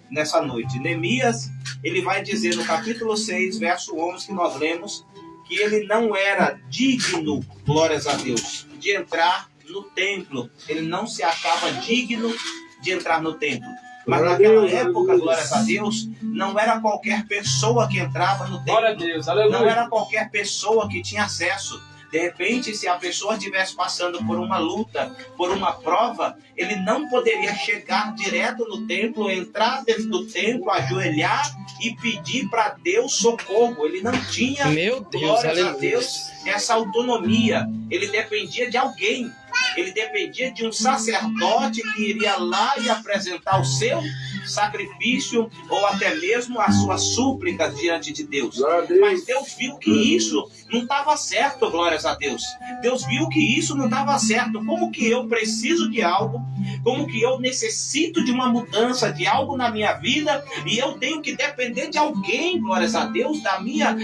nessa noite. Neemias, ele vai dizer no capítulo 6, verso 11, que nós lemos, que ele não era digno, glórias a Deus, de entrar no templo. Ele não se achava digno de entrar no templo. Mas naquela época, glórias a Deus, não era qualquer pessoa que entrava no templo. Glória a Deus, aleluia. Não era qualquer pessoa que tinha acesso. De repente, se a pessoa estivesse passando por uma luta, por uma prova, ele não poderia chegar direto no templo, entrar dentro do templo, ajoelhar e pedir para Deus socorro. Ele não tinha, glórias a Deus, essa autonomia. Ele dependia de alguém. Ele dependia de um sacerdote que iria lá e apresentar o seu sacrifício ou até mesmo as suas súplicas diante de Deus. Mas Deus viu que isso não estava certo, glórias a Deus. Deus viu que isso não estava certo. Como que eu preciso de algo, como que eu necessito de uma mudança, de algo na minha vida, e eu tenho que depender de alguém, glórias a Deus, da minha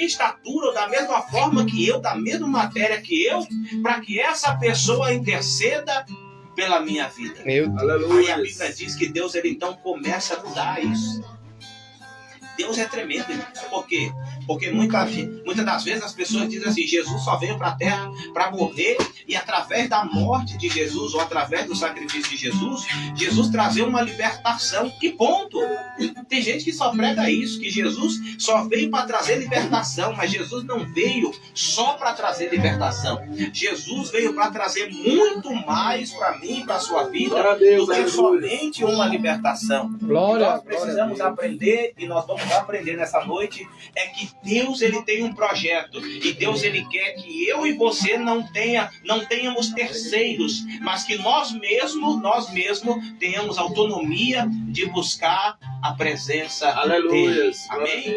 estatura, ou da mesma forma que eu, da mesma matéria que eu, para que essa pessoa interceda pela minha vida. Meu Deus. Aí a Bíblia diz que Deus, ele então começa a mudar isso. Deus é tremendo, irmão. Por quê? Porque muitas das vezes as pessoas dizem assim, Jesus só veio para a terra para morrer, e através da morte de Jesus, ou através do sacrifício de Jesus, Jesus trazer uma libertação. Que ponto? Tem gente que só prega isso, que Jesus só veio para trazer libertação, mas Jesus não veio só para trazer libertação. Jesus veio para trazer muito mais para mim, para a sua vida, do que somente uma libertação. Nós precisamos aprender, e nós vamos aprender nessa noite, é que Deus, ele tem um projeto, e Deus, ele quer que eu e você não tenhamos terceiros, mas que nós mesmos tenhamos autonomia de buscar a presença dele. Amém?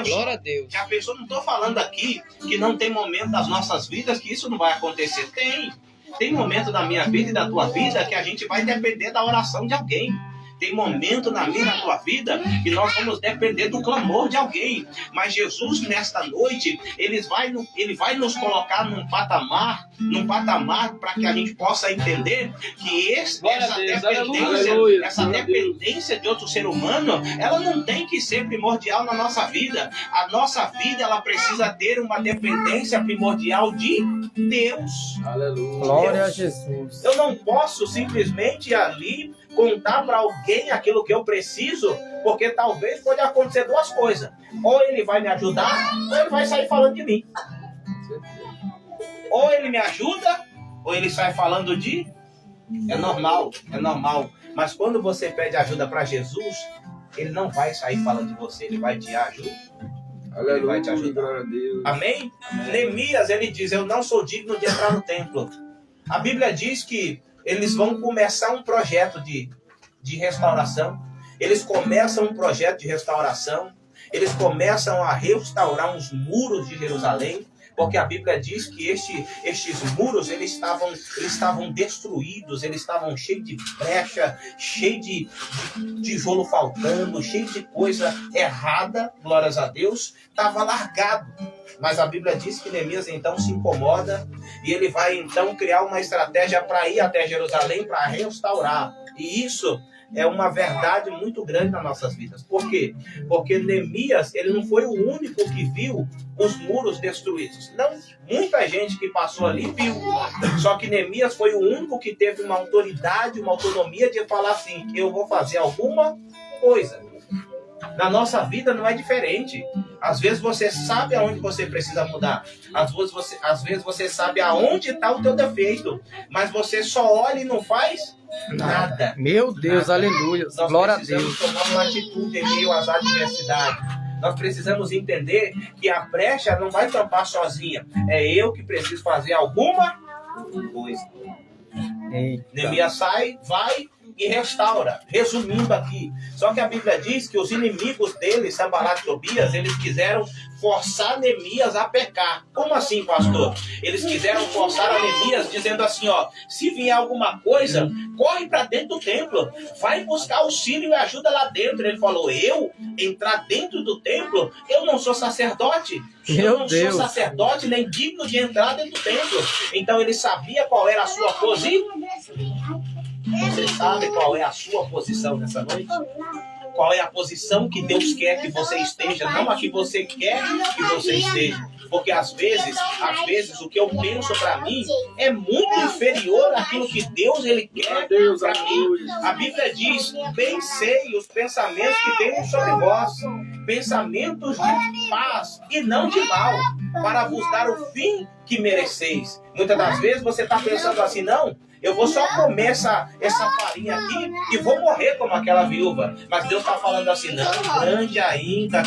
Glória a Deus. Já pensou? Não estou falando aqui que não tem momento das nossas vidas que isso não vai acontecer. Tem momento da minha vida e da tua vida que a gente vai depender da oração de alguém. Tem momento na minha e na tua vida que nós vamos depender do clamor de alguém. Mas Jesus, nesta noite, ele vai nos colocar num patamar para que a gente possa entender que essa dependência de outro ser humano, ela não tem que ser primordial na nossa vida. A nossa vida, ela precisa ter uma dependência primordial de Deus. Aleluia. Glória a Jesus. Eu não posso simplesmente ir ali contar para alguém aquilo que eu preciso, porque talvez pode acontecer duas coisas. Ou ele vai me ajudar, ou ele vai sair falando de mim. Ou ele me ajuda, ou ele sai falando de... É normal. Mas quando você pede ajuda para Jesus, ele não vai sair falando de você, ele vai te ajudar. Ele vai te ajudar. Amém? Neemias, ele diz, eu não sou digno de entrar no templo. A Bíblia diz que eles vão começar um projeto de restauração. Eles começam um projeto de restauração. Eles começam a restaurar os muros de Jerusalém, porque a Bíblia diz que estes muros eles estavam destruídos, eles estavam cheios de brecha, cheios de tijolo faltando, cheios de coisa errada, glórias a Deus, estava largado. Mas a Bíblia diz que Neemias então se incomoda e ele vai então criar uma estratégia para ir até Jerusalém para restaurar. E isso é uma verdade muito grande nas nossas vidas. Por quê? Porque Neemias, ele não foi o único que viu os muros destruídos. Não, muita gente que passou ali viu. Só que Neemias foi o único que teve uma autoridade, uma autonomia de falar assim, eu vou fazer alguma coisa. Na nossa vida não é diferente. Às vezes você sabe aonde você precisa mudar. Às vezes você sabe aonde está o teu defeito. Mas você só olha e não faz nada. Meu Deus, nada. Aleluia. Nós Glória a Deus. precisamos tomar uma atitude em meio às adversidades. Nós precisamos entender que a brecha não vai tampar sozinha. É eu que preciso fazer alguma coisa. Neemias sai, vai e restaura. Resumindo aqui, só que a Bíblia diz que os inimigos dele, Sanbalat e Tobias, eles quiseram forçar Neemias a pecar. Como assim, pastor? Eles quiseram forçar a Neemias dizendo assim, ó, se vier alguma coisa, corre para dentro do templo, vai buscar auxílio e ajuda lá dentro. Ele falou, eu entrar dentro do templo? Eu não sou sacerdote. Eu não sou sacerdote nem digno de entrar dentro do templo. Então ele sabia qual era a sua posição. Você sabe qual é a sua posição nessa noite? Qual é a posição que Deus quer que você esteja, não a que você quer que você esteja. Porque às vezes o que eu penso para mim é muito inferior àquilo que Deus ele quer para mim. A Bíblia diz: bem sei os pensamentos que tenho sobre vós, pensamentos de paz e não de mal, para vos dar o fim que mereceis. Muitas das vezes você está pensando assim: não, eu vou só comer essa farinha aqui e vou morrer como aquela viúva. Mas Deus está falando assim: não, grande ainda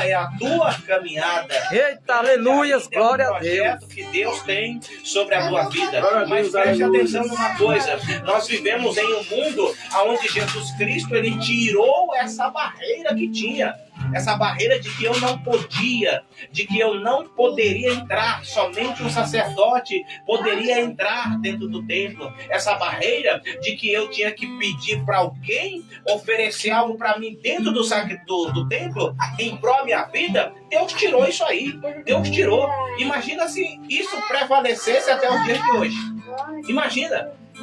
é a tua caminhada. Eita, aleluias, glória a Deus. É o projeto que Deus tem sobre a tua vida. Mas preste atenção numa coisa: nós vivemos em um mundo onde Jesus Cristo ele tirou essa barreira que tinha. Essa barreira de que eu não podia, de que eu não poderia entrar, somente um sacerdote poderia entrar dentro do templo. Essa barreira de que eu tinha que pedir para alguém oferecer algo para mim dentro do templo, em prol da minha vida. Deus tirou isso aí. Deus tirou. Imagina se isso prevalecesse até os dias de hoje.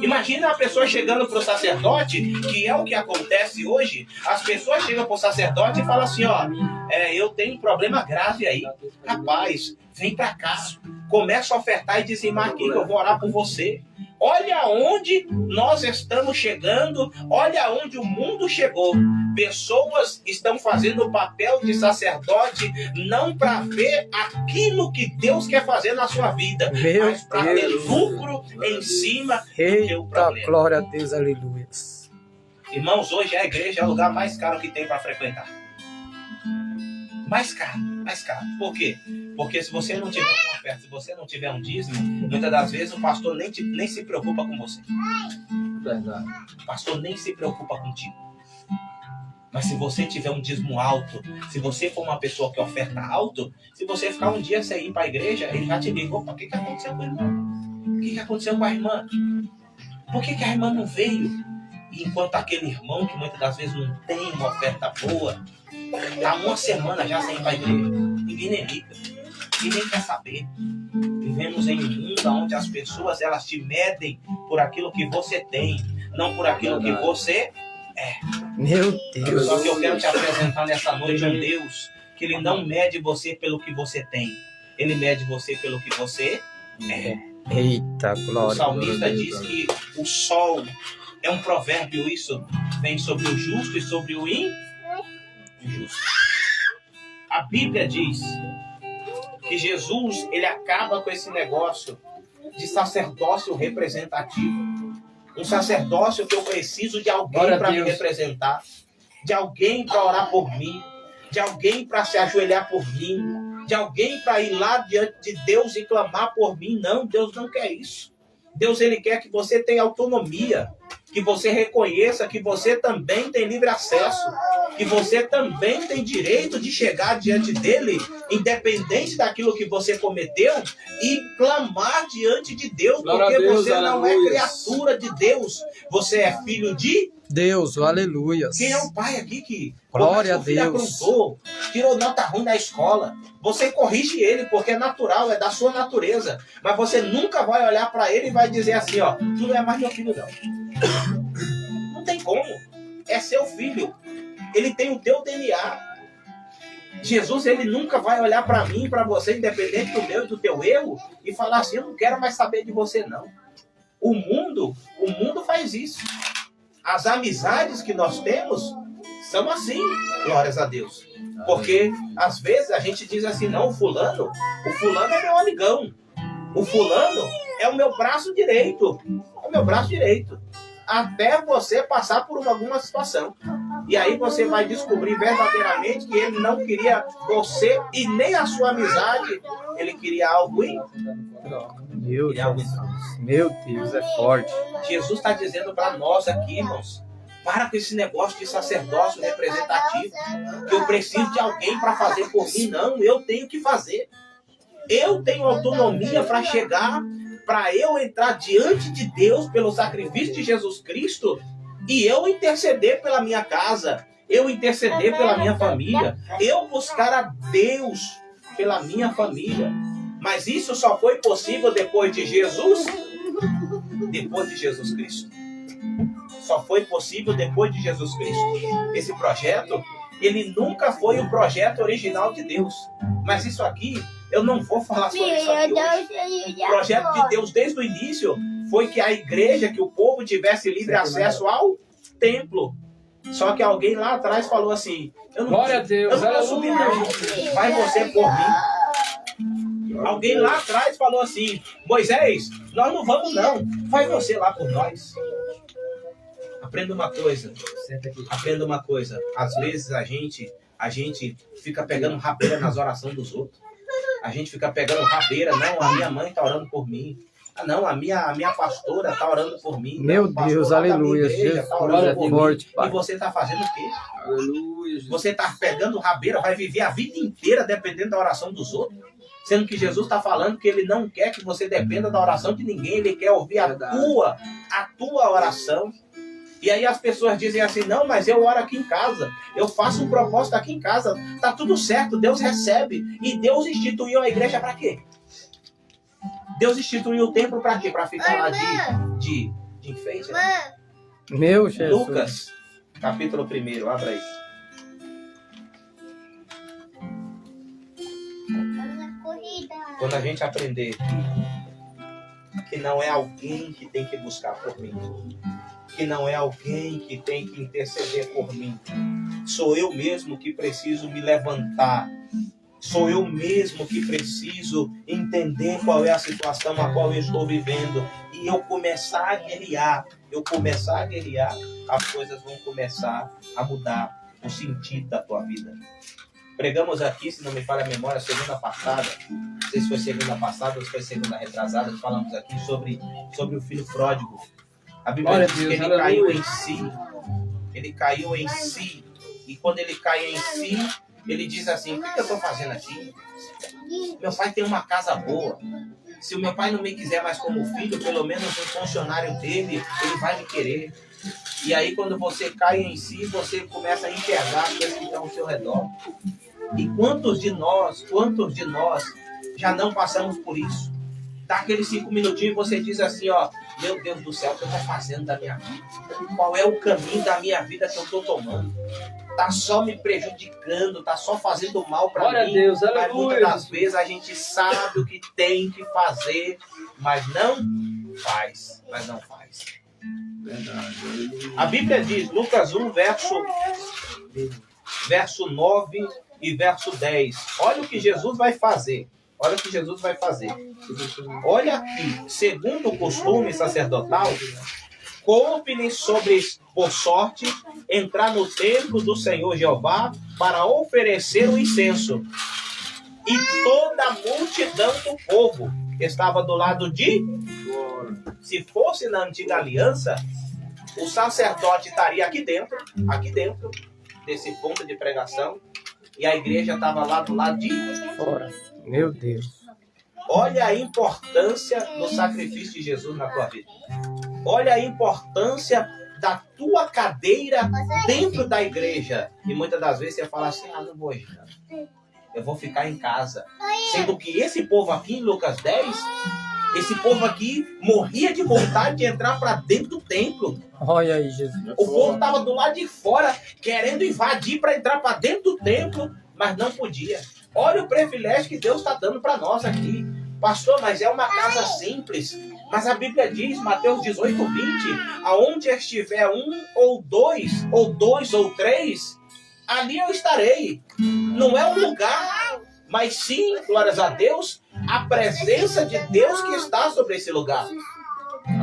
Imagina a pessoa chegando para o sacerdote, que é o que acontece hoje. As pessoas chegam para o sacerdote e falam assim: ó, eu tenho um problema grave aí. Rapaz, vem para cá. Começa a ofertar e dizimar aqui que eu vou orar por você. Olha onde nós estamos chegando, olha onde o mundo chegou. Pessoas estão fazendo o papel de sacerdote não para ver aquilo que Deus quer fazer na sua vida, mas para ter lucro em cima do teu problema. Glória a Deus, aleluia. Irmãos, hoje a igreja é o lugar mais caro que tem para frequentar. Mais caro. Por quê? Porque se você não tiver uma oferta, se você não tiver um dízimo, muitas das vezes o pastor nem se preocupa com você. Verdade. O pastor nem se preocupa contigo. Mas se você tiver um dízimo alto, se você for uma pessoa que oferta alto, se você ficar um dia sem ir para a igreja, ele já te liga: opa, o que aconteceu com o irmão? O que aconteceu com a irmã? Por que a irmã não veio? E enquanto aquele irmão que muitas das vezes não tem uma oferta boa, há uma semana já sem ir para a igreja, ninguém nem liga, ninguém nem quer saber. Vivemos em um mundo onde as pessoas elas te medem por aquilo que você tem, não por aquilo que você é. Meu Deus. Só que eu quero te apresentar nessa noite um Deus que ele não mede você pelo que você tem, ele mede você pelo que você é. Eita, glória. O salmista diz que o sol é um provérbio, isso vem sobre o justo e sobre o injusto. A Bíblia diz que Jesus ele acaba com esse negócio de sacerdócio representativo. Um sacerdócio que eu preciso de alguém para me representar, de alguém para orar por mim, de alguém para se ajoelhar por mim, de alguém para ir lá diante de Deus e clamar por mim. Não, Deus não quer isso. Deus ele quer que você tenha autonomia, que você reconheça que você também tem livre acesso, que você também tem direito de chegar diante dele, independente daquilo que você cometeu, e clamar diante de Deus, porque você não é criatura de Deus, você é filho de Deus, aleluia. Quem é o pai aqui que glória a Deus aprontou, tirou nota ruim na escola? Você corrige ele porque é natural, é da sua natureza. Mas você nunca vai olhar para ele e vai dizer assim: ó, tu não é mais meu filho não. Não tem como. É seu filho. Ele tem o teu DNA. Jesus, ele nunca vai olhar para mim e para você, independente do meu e do teu erro, e falar assim: eu não quero mais saber de você não. O mundo faz isso. As amizades que nós temos são assim, glórias a Deus. Porque, às vezes, a gente diz assim: não, o fulano é meu amigão. O fulano é o meu braço direito. É o meu braço direito. Até você passar por alguma situação. E aí você vai descobrir verdadeiramente que ele não queria você e nem a sua amizade. Ele queria algo em... Meu Deus, é forte. Jesus está dizendo para nós aqui, irmãos: para com esse negócio de sacerdócio representativo, que eu preciso de alguém para fazer por mim. Não, eu tenho que fazer. Eu tenho autonomia para chegar, para eu entrar diante de Deus pelo sacrifício de Jesus Cristo e eu interceder pela minha casa, eu interceder pela minha família, eu buscar a Deus pela minha família. Mas isso só foi possível depois de Jesus depois de Jesus Cristo. Só foi possível depois de Jesus Cristo. Esse projeto, ele nunca foi o projeto original de Deus. Mas isso aqui, eu não vou falar sobre isso aqui hoje. O projeto de Deus desde o início foi que a igreja, que o povo tivesse livre acesso ao templo. Só que alguém lá atrás falou assim, eu não vou subir não, vai você por mim. Alguém lá atrás falou assim, Moisés, nós não vamos não, vai você lá por nós. Aprenda uma coisa, às vezes a gente fica pegando rabeira nas orações dos outros. A gente fica pegando rabeira, não, a minha mãe está orando por mim. Ah, não, a minha pastora está orando por mim. Meu Deus, aleluia. Jesus tá orando por forte, mim. Pai. E você está fazendo o quê? Aleluia, Jesus. Você está pegando rabeira, vai viver a vida inteira dependendo da oração dos outros. Sendo que Jesus está falando que ele não quer que você dependa da oração de ninguém. Ele quer ouvir a tua oração. E aí as pessoas dizem assim, não, mas eu oro aqui em casa. Eu faço um propósito aqui em casa. Tá tudo certo, Deus recebe. E Deus instituiu a igreja para quê? Deus instituiu o templo para quê? Para ficar lá de enfeite? Né? Meu Jesus. Lucas, capítulo 1, abra aí. Quando a gente aprender que não é alguém que tem que buscar por mim, que não é alguém que tem que interceder por mim, sou eu mesmo que preciso me levantar, sou eu mesmo que preciso entender qual é a situação a qual eu estou vivendo, e eu começar a guerrear, as coisas vão começar a mudar o sentido da tua vida. Pregamos aqui, se não me falha a memória, segunda passada, não sei se foi segunda passada ou se foi segunda retrasada, falamos aqui sobre o filho pródigo. A Bíblia diz que ele caiu em si. Ele caiu em si. E quando ele cai em si, ele diz assim, o que eu estou fazendo aqui? Meu pai tem uma casa boa. Se o meu pai não me quiser mais como filho, pelo menos um funcionário dele, ele vai me querer. E aí quando você cai em si, você começa a enxergar as coisas que estão ao seu redor. E quantos de nós já não passamos por isso? Dá aqueles 5 minutinhos e você diz assim, ó, meu Deus do céu, o que eu estou fazendo da minha vida? Qual é o caminho da minha vida que eu estou tomando? Tá só me prejudicando, tá só fazendo mal para mim. Deus, mas muitas das vezes a gente sabe o que tem que fazer, mas não faz. Verdade. A Bíblia diz, Lucas 1, verso 9 e verso 10. Olha o que Jesus vai fazer. Olha aqui, segundo o costume sacerdotal, coube-lhe por sorte, entrar no templo do Senhor Jeová para oferecer o incenso. E toda a multidão do povo estava do lado de... Se fosse na antiga aliança, o sacerdote estaria aqui dentro desse ponto de pregação, e a igreja estava lá do lado de fora. Meu Deus. Olha a importância do sacrifício de Jesus na tua vida. Olha a importância da tua cadeira dentro da igreja. E muitas das vezes você fala assim, não vou hoje, não. Eu vou ficar em casa. Sendo que esse povo aqui em Lucas 10, esse povo aqui morria de vontade de entrar para dentro do templo. Olha aí, Jesus. O povo estava do lado de fora, querendo invadir para entrar para dentro do templo, mas não podia. Olha o privilégio que Deus está dando para nós aqui. Pastor, mas é uma casa simples. Mas a Bíblia diz, Mateus 18, 20, aonde estiver ou dois ou três, ali eu estarei. Não é um lugar, mas sim, glórias a Deus, a presença de Deus que está sobre esse lugar.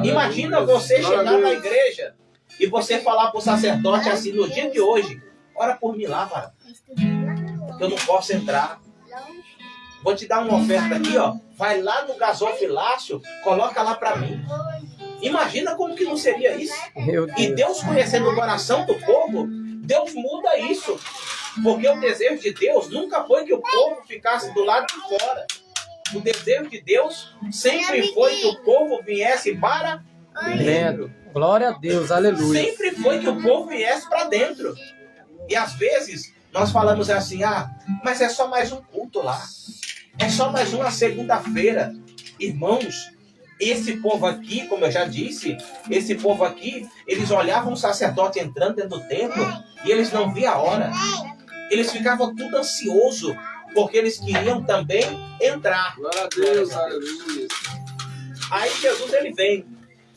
Imagina você chegar na igreja e você falar para o sacerdote assim, no dia de hoje, ora por mim lá, varão. Eu não posso entrar. Vou te dar uma oferta aqui, ó. Vai lá no gasofilácio, coloca lá para mim. Imagina como que não seria isso. E Deus conhecendo o coração do povo, Deus muda isso. Porque o desejo de Deus nunca foi que o povo ficasse do lado de fora. O desejo de Deus sempre foi que o povo viesse para dentro. Glória a Deus, aleluia. Sempre foi que o povo viesse para dentro. E às vezes nós falamos assim, mas é só mais um culto lá. É só mais uma segunda-feira. Irmãos, esse povo aqui, como eu já disse, esse povo aqui, eles olhavam o sacerdote entrando dentro do templo e eles não viam a hora. Eles ficavam tudo ansioso, porque eles queriam também entrar. Glória a Deus, aleluia. Aí Jesus ele vem,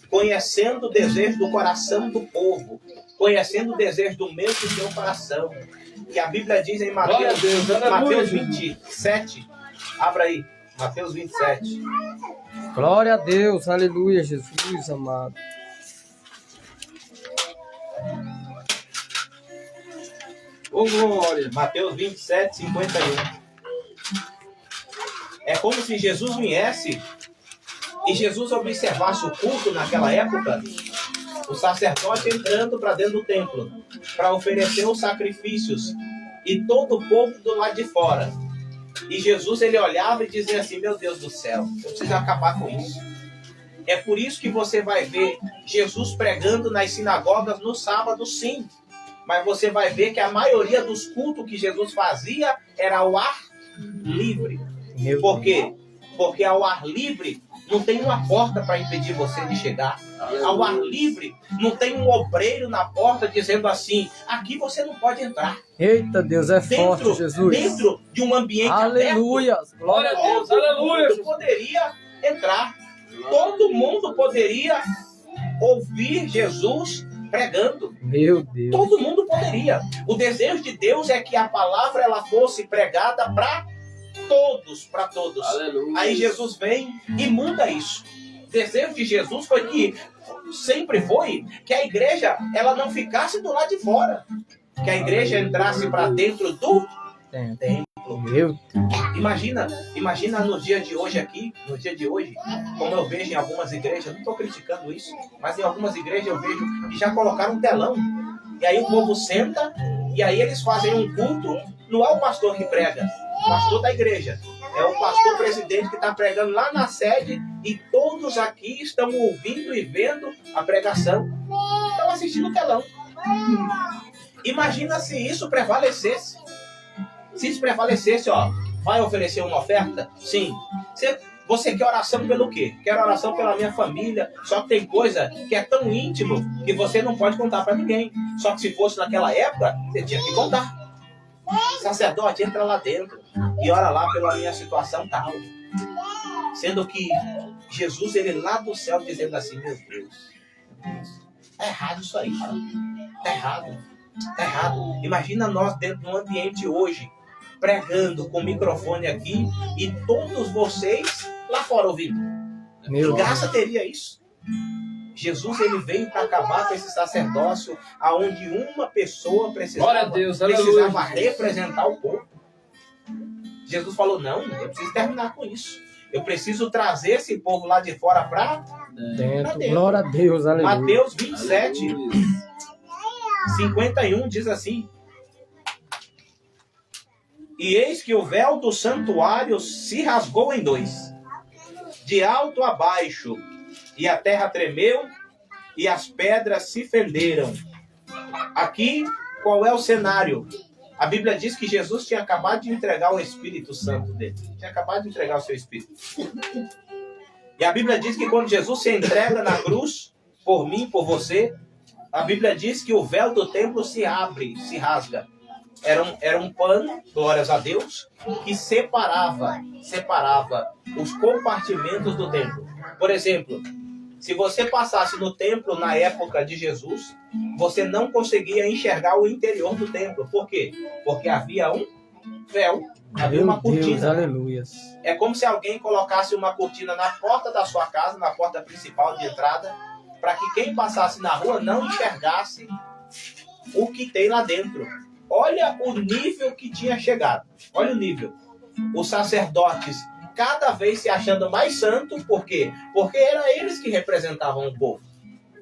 conhecendo o desejo do coração do povo, conhecendo o desejo do meu e do seu coração. Que a Bíblia diz em Glória a Deus, aleluia. Mateus 27, abra aí, Mateus 27. Glória a Deus, aleluia, Jesus amado. Ô, glória. Mateus 27, 51. É como se Jesus viesse e Jesus observasse o culto naquela época, o sacerdote entrando para dentro do templo, para oferecer os sacrifícios, e todo o povo do lado de fora. E Jesus ele olhava e dizia assim: meu Deus do céu, eu preciso acabar com isso. É por isso que você vai ver Jesus pregando nas sinagogas no sábado, sim. Mas você vai ver que a maioria dos cultos que Jesus fazia era ao ar livre. Por quê? Porque ao ar livre não tem uma porta para impedir você de chegar. Ao ar livre não tem um obreiro na porta dizendo assim: aqui você não pode entrar. Eita, Deus é forte, Jesus. Dentro de um ambiente Aleluia, aberto, glória a Deus, todo aleluia. mundo poderia entrar. Todo mundo poderia ouvir Jesus pregando. Meu Deus. Todo mundo poderia. O desejo de Deus é que a palavra ela fosse pregada para todos, para todos. Aleluia. Aí Jesus vem e muda isso. O desejo de Jesus foi que sempre foi que a igreja ela não ficasse do lado de fora, que a igreja entrasse para dentro do templo. Meu Deus. Imagina no dia de hoje aqui, no dia de hoje, como eu vejo em algumas igrejas, não estou criticando isso, mas em algumas igrejas eu vejo que já colocaram um telão, e aí o povo senta, e aí eles fazem um culto, não é o pastor que prega, o pastor da igreja, é o pastor presidente que está pregando lá na sede, e todos aqui estão ouvindo e vendo a pregação, estão assistindo o telão. Imagina se isso prevalecesse. Se isso prevalecesse, ó, vai oferecer uma oferta? Sim. Você quer oração pelo quê? Quero oração pela minha família. Só que tem coisa que é tão íntimo que você não pode contar para ninguém. Só que se fosse naquela época, você tinha que contar. Sacerdote, entra lá dentro e ora lá pela minha situação tal. Sendo que Jesus, ele lá do céu dizendo assim: meu Deus, tá errado isso aí, cara. Tá errado. Tá errado. Imagina nós dentro de um ambiente hoje, pregando com o microfone aqui e todos vocês lá fora ouvindo. Que graça teria isso? Jesus ele veio para acabar com esse sacerdócio aonde uma pessoa precisava representar o povo. Jesus falou: não, eu preciso terminar com isso. Eu preciso trazer esse povo lá de fora para dentro. Glória a Deus, aleluia. Mateus 27, 51 diz assim: e eis que o véu do santuário se rasgou em dois, de alto a baixo, e a terra tremeu, e as pedras se fenderam. Aqui, qual é o cenário? A Bíblia diz que Jesus tinha acabado de entregar o Espírito Santo dele. Tinha acabado de entregar o seu Espírito. E a Bíblia diz que quando Jesus se entrega na cruz, por mim, por você, a Bíblia diz que o véu do templo se abre, se rasga. Era um pano, glórias a Deus, que separava os compartimentos do templo. Por exemplo, se você passasse no templo na época de Jesus, você não conseguia enxergar o interior do templo. Por quê? Porque havia um véu, havia uma cortina. Deus, aleluia. É como se alguém colocasse uma cortina na porta da sua casa, na porta principal de entrada, para que quem passasse na rua não enxergasse o que tem lá dentro. Olha o nível que tinha chegado. Olha o nível. Os sacerdotes cada vez se achando mais santos. Por quê? Porque eram eles que representavam o povo.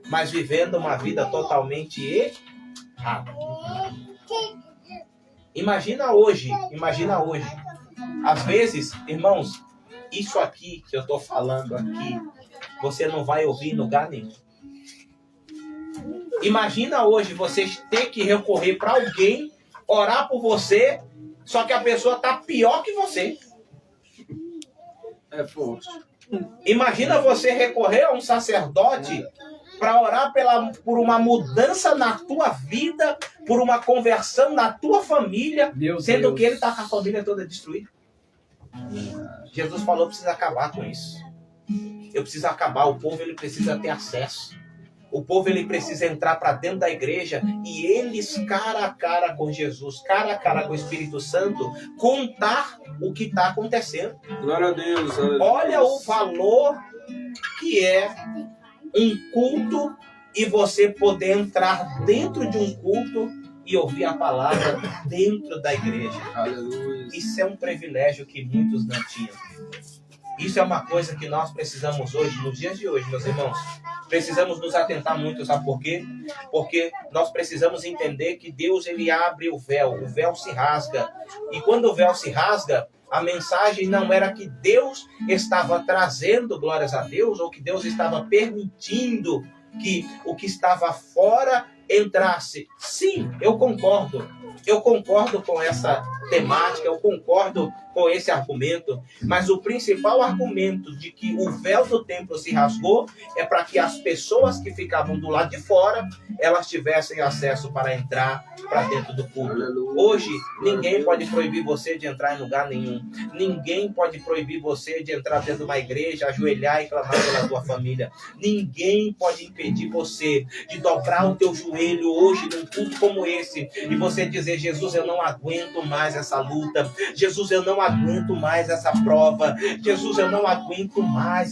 Mas vivendo uma vida totalmente errada. Imagina hoje. Às vezes, irmãos, isso aqui que eu estou falando aqui, você não vai ouvir em lugar nenhum. Imagina hoje você ter que recorrer para alguém, orar por você, só que a pessoa está pior que você. É forte. Imagina você recorrer a um sacerdote para orar por uma mudança na tua vida, por uma conversão na tua família, sendo que ele está com a família toda destruída. Jesus falou, precisa acabar com isso. Eu preciso acabar, o povo ele precisa ter acesso. O povo ele precisa entrar para dentro da igreja e eles, cara a cara com Jesus, cara a cara com o Espírito Santo, contar o que está acontecendo. Glória a Deus. Olha o valor que é um culto e você poder entrar dentro de um culto e ouvir a palavra dentro da igreja. Aleluia. Isso é um privilégio que muitos não tinham. Isso é uma coisa que nós precisamos hoje, nos dias de hoje, meus irmãos. Precisamos nos atentar muito, sabe por quê? Porque nós precisamos entender que Deus ele abre o véu se rasga. E quando o véu se rasga, a mensagem não era que Deus estava trazendo glórias a Deus, ou que Deus estava permitindo que o que estava fora entrasse. Sim, eu concordo. Eu concordo com essa temática, eu concordo com esse argumento, mas o principal argumento de que o véu do templo se rasgou é para que as pessoas que ficavam do lado de fora, elas tivessem acesso para entrar para dentro do culto. Hoje, ninguém pode proibir você de entrar em lugar nenhum. Ninguém pode proibir você de entrar dentro de uma igreja, ajoelhar e clamar pela tua família. Ninguém pode impedir você de dobrar o teu joelho hoje num culto como esse e você dizer, Jesus, eu não aguento mais essa luta. Jesus, eu não aguento mais essa prova. Jesus, eu não aguento mais.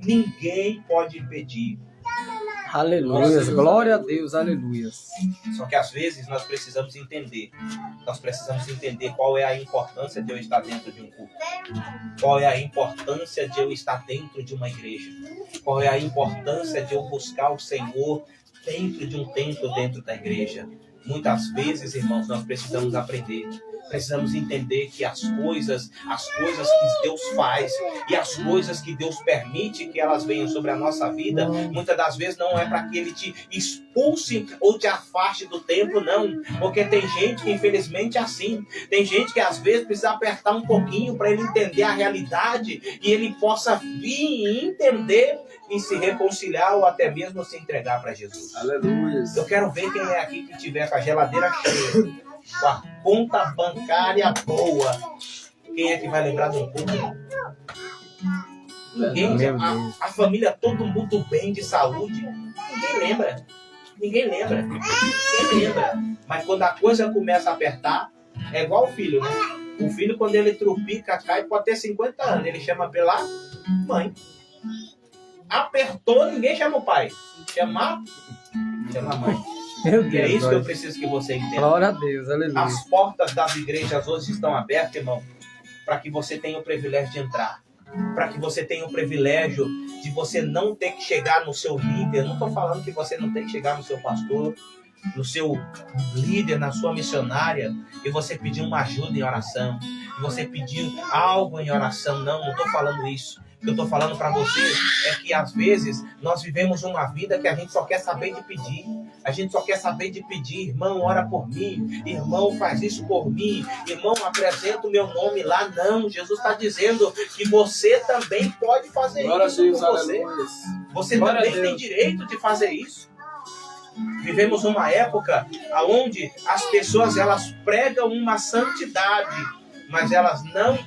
Ninguém pode impedir. Aleluia. Glória a Deus. Aleluia. Só que às vezes nós precisamos entender. Nós precisamos entender qual é a importância de eu estar dentro de um culto. Qual é a importância de eu estar dentro de uma igreja. Qual é a importância de eu buscar o Senhor dentro de um templo, dentro da igreja. Muitas vezes, irmãos, nós precisamos aprender. Precisamos entender que as coisas que Deus faz e as coisas que Deus permite que elas venham sobre a nossa vida, muitas das vezes não é para que Ele te expulse ou te afaste do templo, não. Porque tem gente que infelizmente é assim. Tem gente que às vezes precisa apertar um pouquinho para ele entender a realidade e ele possa vir e entender e se reconciliar ou até mesmo se entregar para Jesus. Aleluia. Eu quero ver quem é aqui que tiver com a geladeira cheia, com a conta bancária boa. Quem é que vai lembrar de um culto? Ninguém. A família, todo mundo bem de saúde. Ninguém lembra. Mas quando a coisa começa a apertar, é igual o filho, né? O filho, quando ele trupica, cai, pode ter 50 anos. Ele chama pela mãe. Apertou, ninguém chama o pai. Chama a mãe. Meu Deus, e é isso que eu preciso que você entenda. Glória a Deus, aleluia. As portas das igrejas hoje estão abertas, irmão, para que você tenha o privilégio de entrar. Para que você tenha o privilégio de você não ter que chegar no seu líder. Eu não estou falando que você não tem que chegar no seu pastor, no seu líder, na sua missionária, e você pedir uma ajuda em oração, e você pedir algo em oração. Não estou falando isso. O que eu estou falando para você é que às vezes nós vivemos uma vida que a gente só quer saber de pedir. A gente só quer saber de pedir. Irmão, ora por mim. Irmão, faz isso por mim. Irmão, apresenta o meu nome lá. Não, Jesus está dizendo que você também pode fazer isso por você. Você também tem direito de fazer isso. Vivemos uma época onde as pessoas elas pregam uma santidade, mas elas não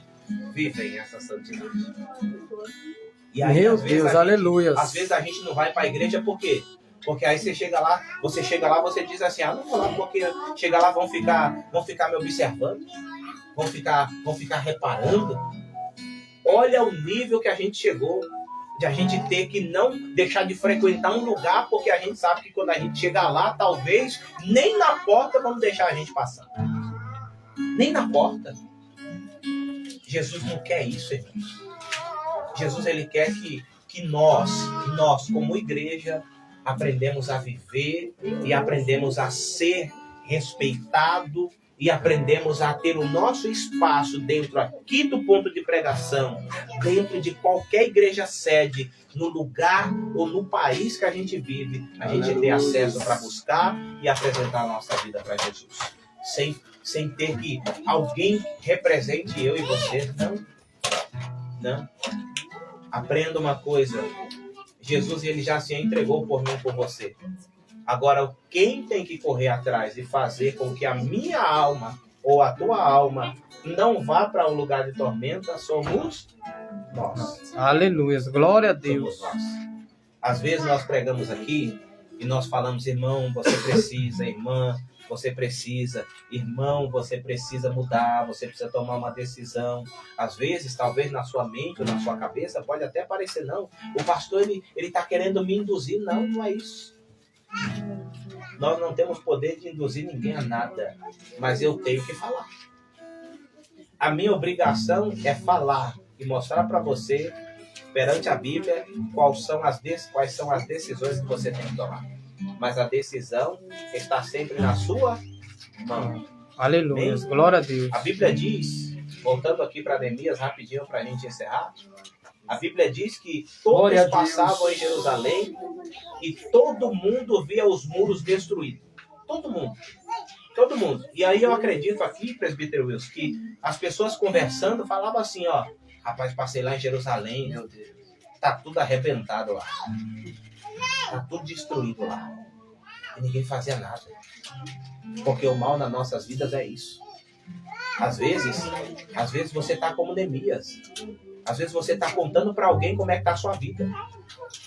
vivem essa santidade. E aí, meu Deus, aleluia. Às vezes a gente não vai para a igreja por quê? Porque aí você chega lá, você diz assim, não vou lá porque chega lá vão ficar me observando, vão ficar reparando. Olha o nível que a gente chegou, de a gente ter que não deixar de frequentar um lugar, porque a gente sabe que quando a gente chegar lá, talvez nem na porta vamos deixar a gente passar. Nem na porta. Jesus não quer isso, irmãos. Jesus ele quer que nós, como igreja, aprendemos a viver e aprendemos a ser respeitado e aprendemos a ter o nosso espaço dentro aqui do ponto de pregação, dentro de qualquer igreja sede, no lugar ou no país que a gente vive, a gente ter acesso para buscar e apresentar a nossa vida para Jesus. Sem ter que alguém represente eu e você. Não. Aprenda uma coisa. Jesus, ele já se entregou por mim e por você. Agora, quem tem que correr atrás e fazer com que a minha alma ou a tua alma não vá para um lugar de tormenta somos nós. Aleluia. Glória a Deus. Somos nós. Às vezes nós pregamos aqui e nós falamos, irmão, você precisa, irmã, você precisa, irmão, você precisa mudar, você precisa tomar uma decisão. Às vezes, talvez na sua mente ou na sua cabeça, pode até parecer, não, o pastor, ele está querendo me induzir. Não, não é isso. Nós não temos poder de induzir ninguém a nada, mas eu tenho que falar. A minha obrigação é falar e mostrar para você, perante a Bíblia, quais são as decisões que você tem que tomar. Mas a decisão está sempre na sua mão. Aleluia. Amém? Glória a Deus. A Bíblia diz, voltando aqui para Neemias, rapidinho para a gente encerrar, a Bíblia diz que Glória todos a Deus. passavam em Jerusalém e todo mundo via os muros destruídos. Todo mundo. Todo mundo. E aí eu acredito aqui, presbítero Wilson, que as pessoas conversando falavam assim, ó, rapaz, passei lá em Jerusalém, meu Deus, tá tudo arrebentado lá. Tá tudo destruído lá. E ninguém fazia nada. Porque o mal nas nossas vidas é isso. Às vezes você tá como Neemias. Às vezes você tá contando para alguém como é que tá a sua vida.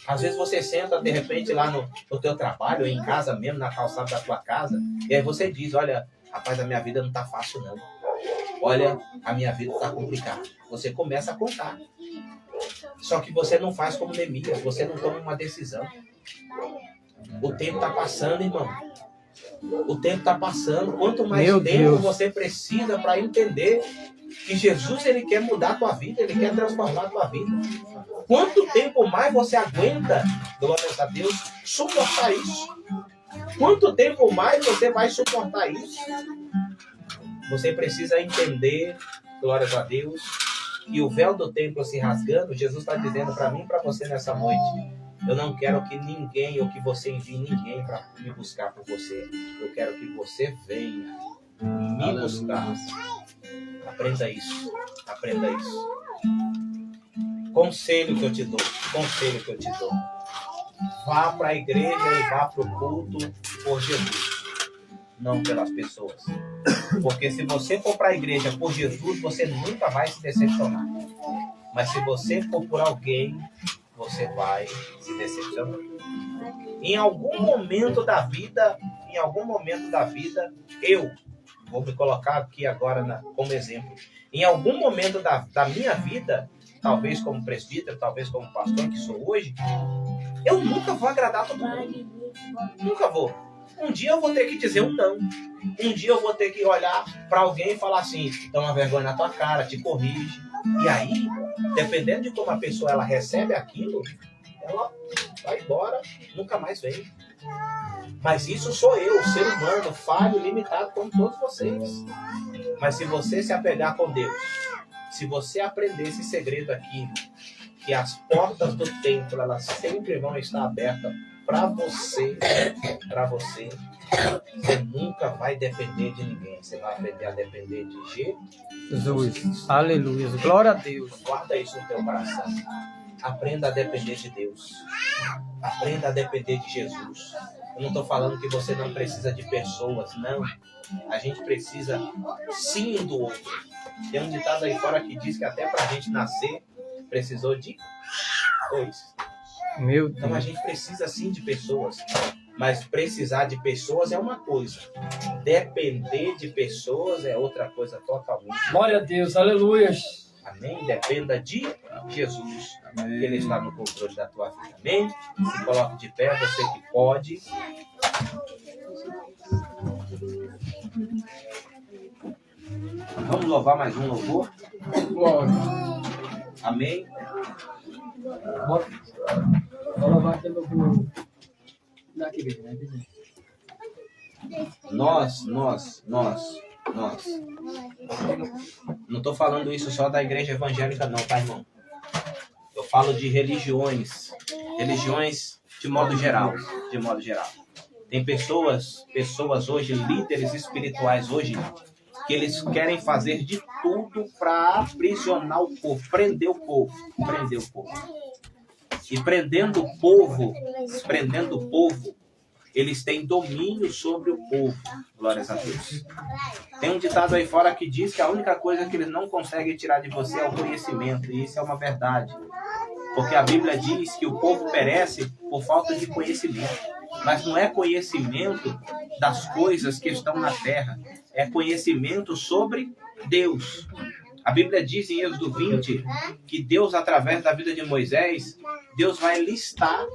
Às vezes você senta, de repente, lá no teu trabalho, ou em casa mesmo, na calçada da tua casa, e aí você diz, olha, rapaz, a minha vida não tá fácil, não. Olha, a minha vida tá complicada. Você começa a contar. Só que você não faz como Neemias, você não toma uma decisão. O tempo tá passando, irmão. O tempo tá passando. Quanto mais Meu tempo Deus. você precisa para entender que Jesus, ele quer mudar a tua vida, ele quer transformar a tua vida. Quanto tempo mais você aguenta, glórias a Deus, suportar isso? Quanto tempo mais você vai suportar isso? Você precisa entender, glórias a Deus, que o véu do templo se rasgando, Jesus está dizendo para mim e para você nessa noite, eu não quero que ninguém, ou que você envie ninguém para me buscar por você. Eu quero que você venha me buscar. Aprenda isso. Aprenda isso. Conselho que eu te dou. Conselho que eu te dou. Vá para a igreja e vá para o culto por Jesus. Não pelas pessoas. Porque se você for para a igreja por Jesus, você nunca vai se decepcionar. Mas se você for por alguém, você vai se decepcionar. Em algum momento da vida, eu vou me colocar aqui agora como exemplo. Em algum momento da minha vida, talvez como presbítero, talvez como pastor que sou hoje, eu nunca vou agradar todo mundo. Nunca vou. Um dia eu vou ter que dizer um não. Um dia eu vou ter que olhar para alguém e falar assim, dá uma vergonha na tua cara, te corrige. E aí, dependendo de como a pessoa ela recebe aquilo, ela vai embora, nunca mais vem. Mas isso sou eu, ser humano, falho, limitado como todos vocês. Mas se você se apegar com Deus, se você aprender esse segredo aqui, que as portas do templo, elas sempre vão estar abertas para você, você nunca vai depender de ninguém. Você vai aprender a depender de Jesus. Aleluia. Glória a Deus. Guarda isso no teu coração. Aprenda a depender de Deus. Aprenda a depender de Jesus. Eu não estou falando que você não precisa de pessoas, não. A gente precisa sim um do outro. Tem um ditado aí fora que diz que até para a gente nascer, precisou de 2. Meu Deus. Então a gente precisa sim de pessoas. Mas precisar de pessoas é uma coisa. Depender de pessoas é outra coisa totalmente. Glória a Deus. Aleluia. Amém? Dependa de Jesus. Amém. Ele está no controle da tua vida. Amém? Se coloque de pé, você que pode. Vamos louvar mais um louvor? Glória. Amém? Bora lavar aquele louvor. Daqui, né? Nós. Não estou falando isso só da igreja evangélica não, tá, irmão? Eu falo de religiões de modo geral. Tem pessoas hoje, líderes espirituais hoje, que eles querem fazer de tudo para aprisionar o povo, prender o povo. E prendendo o povo, eles têm domínio sobre o povo. Glórias a Deus. Tem um ditado aí fora que diz que a única coisa que eles não conseguem tirar de você é o conhecimento. E isso é uma verdade. Porque a Bíblia diz que o povo perece por falta de conhecimento. Mas não é conhecimento das coisas que estão na terra. É conhecimento sobre Deus. A Bíblia diz em Êxodo 20 que Deus, através da vida de Moisés, Deus vai listar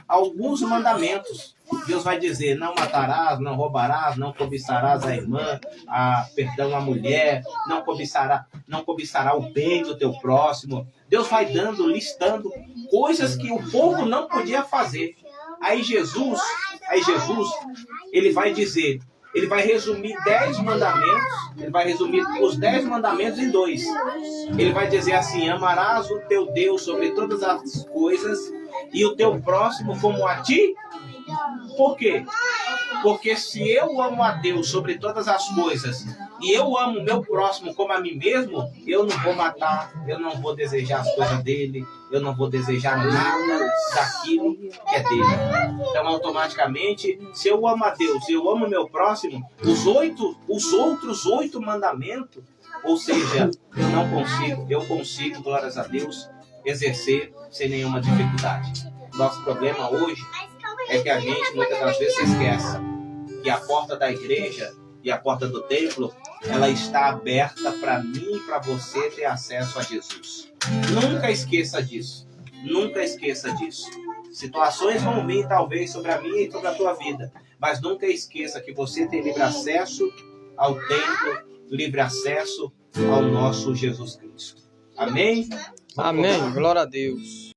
alguns mandamentos. Deus vai dizer: não matarás, não roubarás, não cobiçarás a irmã, a mulher, não cobiçará o bem do teu próximo. Deus vai listando coisas que o povo não podia fazer. Aí Jesus, ele vai dizer, ele vai resumir 10 mandamentos, ele vai resumir os 10 mandamentos em 2. Ele vai dizer assim: amarás o teu Deus sobre todas as coisas e o teu próximo como a ti. Por quê? Porque se eu amo a Deus sobre todas as coisas e eu amo o meu próximo como a mim mesmo, eu não vou matar, eu não vou desejar as coisas dele, eu não vou desejar nada daquilo que é dele. Então, automaticamente, se eu amo a Deus e eu amo o meu próximo, os outros 8 mandamentos, ou seja, eu consigo, glórias a Deus, exercer sem nenhuma dificuldade. Nosso problema hoje é que a gente muitas das vezes esquece que a porta da igreja e a porta do templo, ela está aberta para mim e para você ter acesso a Jesus. Nunca esqueça disso. Situações vão vir talvez sobre a minha e sobre a tua vida, mas nunca esqueça que você tem livre acesso ao templo, livre acesso ao nosso Jesus Cristo. Amém? Amém. Glória a Deus.